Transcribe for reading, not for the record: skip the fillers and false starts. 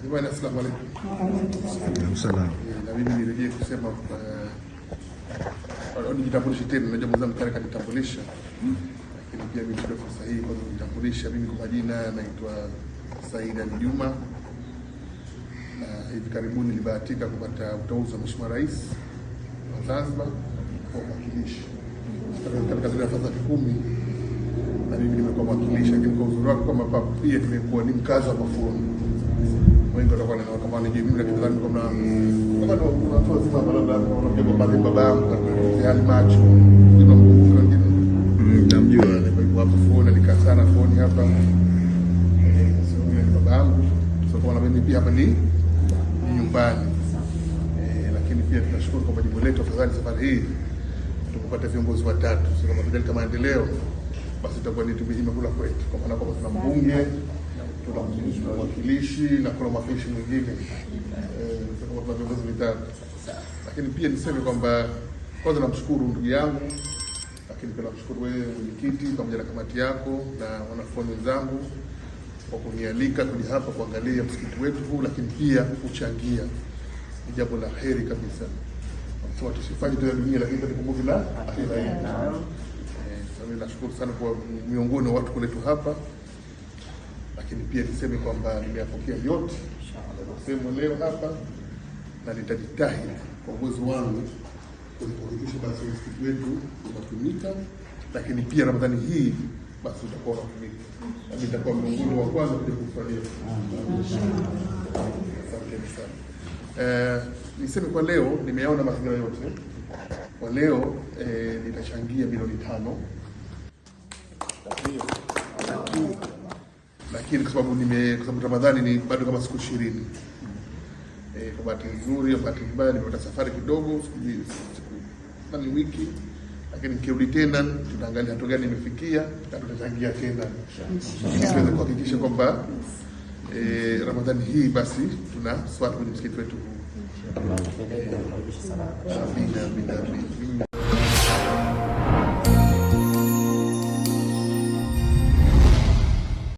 Jamani, asalamu alaykum. Salaam. Na mimi nirejee kusema nijitambulishe tena, najua mwenzangu tayari kanitambulisha, lakini pia mimi ndio fursa hii kwanza kujitambulisha. Mimi kwa majina naitwa Said Ali Juma, na hivi karibuni nilibahatika kupata uteuzi wa Mheshimiwa Rais wa Zanzibar kwa mwakilishi katika zile nafasi 10, na mimi nimekuwa mwakilishi, lakini kwa uzuri wake kwamba pia nimekuwa ni mkazi wa Mafuoni. Wengi watakuwa na kama ni mimi lakini nadhani kama watu wazima labda wanapiga kwa baba yangu hali macho ndio mkumbuka wengine namjua kwa Mafuoni, alikaa sana Mafuoni hapa, sio mimi baba yangu, sio kwa mimi pia hapa ni nyumbani. Lakini pia tunashukuru kwa jimbo letu afadhali safari hii tumepata viongozi watatu, sio kama tujaleta maendeleo basi itakuwa ni tumejima kula kwetu, kwa maana kwamba tuna mbunge, tuna mwakilishi na kuna mwakilishi mwingine, kama tuna viongozi vitatu. Lakini pia niseme kwamba kwanza namshukuru ndugu yangu, lakini pia namshukuru wewe mwenyekiti pamoja na kamati yako na wanafunzi wenzangu kwa kunialika kuja hapa kuangalia msikiti wetu huu, lakini pia kuchangia. Ni jambo la heri kabisa. Kwa tusifanye tu dunia, lakini tukumbuke la akhera. Mimi nashukuru sana kwa miongoni wa watu kuletwa hapa, lakini pia niseme kwamba nimeyapokea yote inshallah leo hapa, na nitajitahidi kwa uwezo wangu kuhakikisha basi msikiti wetu unatumika, lakini pia Ramadhani hii basi utakuwa unatumika, na nitakuwa miongoni wa kwanza kuja kufuatilia. Asante sana. Niseme kwa leo nimeona mazingira yote. Kwa leo nitachangia milioni 5. Lakini kwa sababu Ramadhani ni bado kama siku 20. Kwa bahati nzuri au bahati mbaya nimepata safari kidogo siku ni wiki, lakini nikirudi tena tutaangalia hatua gani nimefikia na tutachangia tena ili tuweze kuhakikisha kwamba Ramadhani hii basi tuna swali kwenye msikiti wetu huu. Amina.